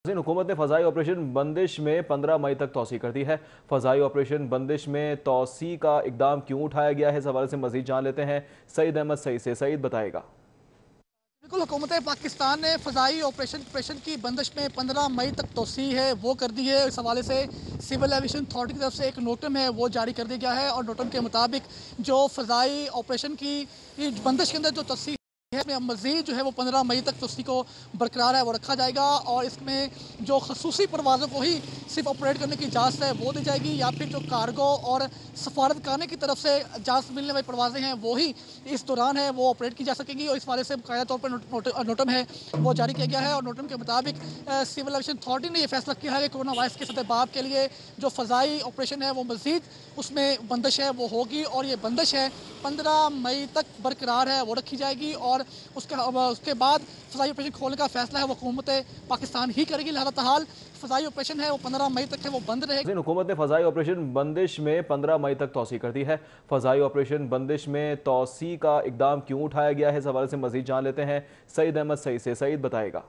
हुकूमत ने फ़ज़ाई ऑपरेशन बंदिश में 15 मई तक तौसी कर दी है। फ़ज़ाई ऑपरेशन बंदिश में तौसी का इकदाम क्यों उठाया गया है, इस हवाले से मज़ीद जान लेते हैं सईद अहमद सईद से। सईद बताएगा। बिल्कुल, हुकूमत पाकिस्तान ने फ़ज़ाई ऑपरेशन की बंदिश में 15 मई तक तोसी है वो कर दी है। इस हवाले से सिविल एविएशन अथॉरिटी की तरफ से एक नोटम है वो जारी कर दिया गया है और नोटम के मुताबिक जो फ़ज़ाई ऑपरेशन की बंदिश के अंदर जो तोसी है इसमें मज़ीद जो है वो 15 मई तक तोसी को बरकरार है वो रखा जाएगा और इसमें जो खसूसी परवाज़ों को ही सिर्फ ऑपरेट करने की इजाज़त है वो दी जाएगी, या फिर जो कार्गो और सफारतखाने की तरफ से इजाज़त मिलने वाली परवाज़ें हैं वो ही इस दौरान है वो ऑपरेट की जा सकेंगी। और इस वाले से बाकायदा तौर पर नोटम है वो जारी किया गया है और नोटम के मुताबिक सिविल एविएशन अथॉरिटी ने यह फैसला किया है कि कोरोना वायरस के सतबाब के लिए जो फ़ज़ाई ऑपरेशन है वो मज़ीद उसमें बंदिश है वो होगी और ये बंदिश है 15 मई तक बरकरार है वो रखी जाएगी और उसके बाद फ़ज़ाई ऑपरेशन खोलने का फैसला है वो हुकूमत पाकिस्तान ही करेगी। लिहाजा हाल फ़ज़ाई ऑपरेशन है वो 15 मई तक है वो बंद रहेगा। हुकूमत ने फ़ज़ाई ऑपरेशन बंदिश में 15 मई तक तौसी कर दी है। फ़ज़ाई ऑपरेशन बंदिश में तौसी का इकदाम क्यों उठाया गया है, इस हवाले से मज़ीद जान लेते हैं सईद अहमद सईद से। सईद बताएगा।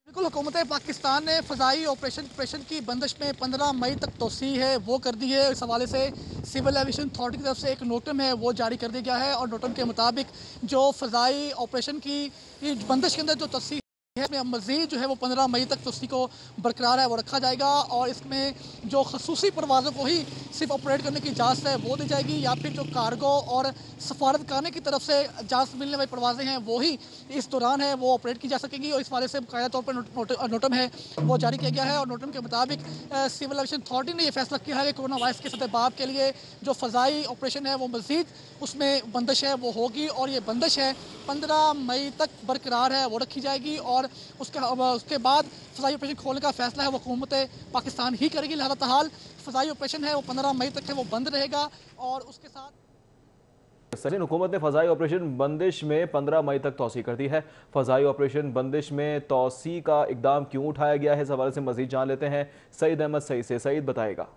बिल्कुल, हुकूमत पाकिस्तान ने फ़ज़ाई ऑपरेशन की बंदिश में 15 मई तक तोसी है वो कर दी है। इस हवाले से सिविल एविएशन अथॉरिटी की तरफ से एक नोटम है वो जारी कर दिया गया है और नोटम के मुताबिक जो फ़ज़ाई ऑपरेशन की बंदिश के अंदर जो तोसी है इसमें मज़ीद जो है वो 15 मई तक तोसी को बरकरार है वो रखा जाएगा और इसमें जो खसूसी परवाज़ों को ही सिर्फ ऑपरेट करने की इजाज़त है वो दी जाएगी, या फिर जो कार्गो और सफारतखाने की तरफ से इजाज़त मिलने वाली परवाज़ें हैं वो ही इस दौरान है वो ऑपरेट की जा सकेंगी। और इस वाले से बाकायदा तौर पर नोटम है वो जारी किया गया है और नोटम के मुताबिक सिविल एविएशन अथॉरिटी ने यह फैसला किया है कि कोरोना वायरस के सतबाब के लिए जो फ़ज़ाई ऑपरेशन है वो मज़ीद उसमें बंदिश है वो होगी और ये बंदिश है 15 मई तक बरकरार है वो रखी जाएगी और उसके बाद फ़ज़ाई ऑपरेशन खोलने का फैसला है वो हुकूमत पाकिस्तान ही करेगी। लिहाजा हाल फ़ज़ाई ऑपरेशन है वो 15 मई तक है वो बंद रहेगा और उसके साथ हुकूमत ने फ़ज़ाई ऑपरेशन बंदिश में 15 मई तक तौसी कर दी है। फ़ज़ाई ऑपरेशन बंदिश में तौसी का इकदाम क्यों उठाया गया है, इस हवाले से मज़ीद जान लेते हैं सईद अहमद सईद से। सईद बताएगा।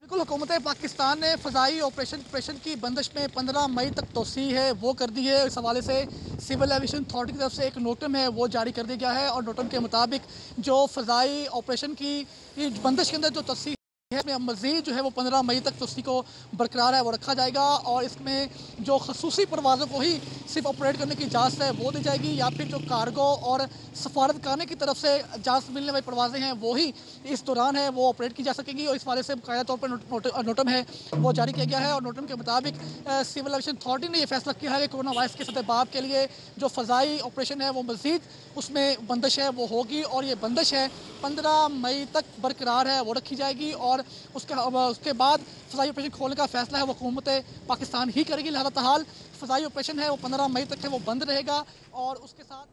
बिल्कुल, हुकूमत पाकिस्तान ने फ़ज़ाई ऑपरेशन की बंदिश में 15 मई तक तोसी है वो कर दी है। इस हवाले से सिविल एविएशन अथॉरिटी की तरफ से एक नोटम है वो जारी कर दिया गया है और नोटम के मुताबिक जो फ़ज़ाई ऑपरेशन की बंदिश के अंदर जो तोसी है इसमें मज़ीद जो है वो 15 मई तक तोसी को बरकरार है वो रखा जाएगा और इसमें जो खसूसी परवाज़ों को ही सिर्फ ऑपरेट करने की इजाज़त है वो दी जाएगी, या फिर जो कार्गो और सफारतखाने की तरफ से इजाज़त मिलने वाली परवाज़ें हैं वो ही इस दौरान है वो ऑपरेट की जा सकेंगी। और इस वाले से बाकायदा तौर पर नोटम है वो जारी किया गया है और नोटम के मुताबिक सिविल एविएशन अथॉरिटी ने यह फैसला किया है कि कोरोना वायरस के सतबाब के लिए जो फ़ज़ाई ऑपरेशन है वो मज़ीद उसमें बंदिश है वो होगी और ये बंदिश है 15 मई तक बरकरार है वो रखी जाएगी और उसके बाद फ़ज़ाई ऑपरेशन खोलने का फैसला है वो हुकूमत पाकिस्तान ही करेगी। लिहाजा हाल फ़ज़ाई ऑपरेशन है वो 15 मई तक है वो बंद रहेगा और उसके साथ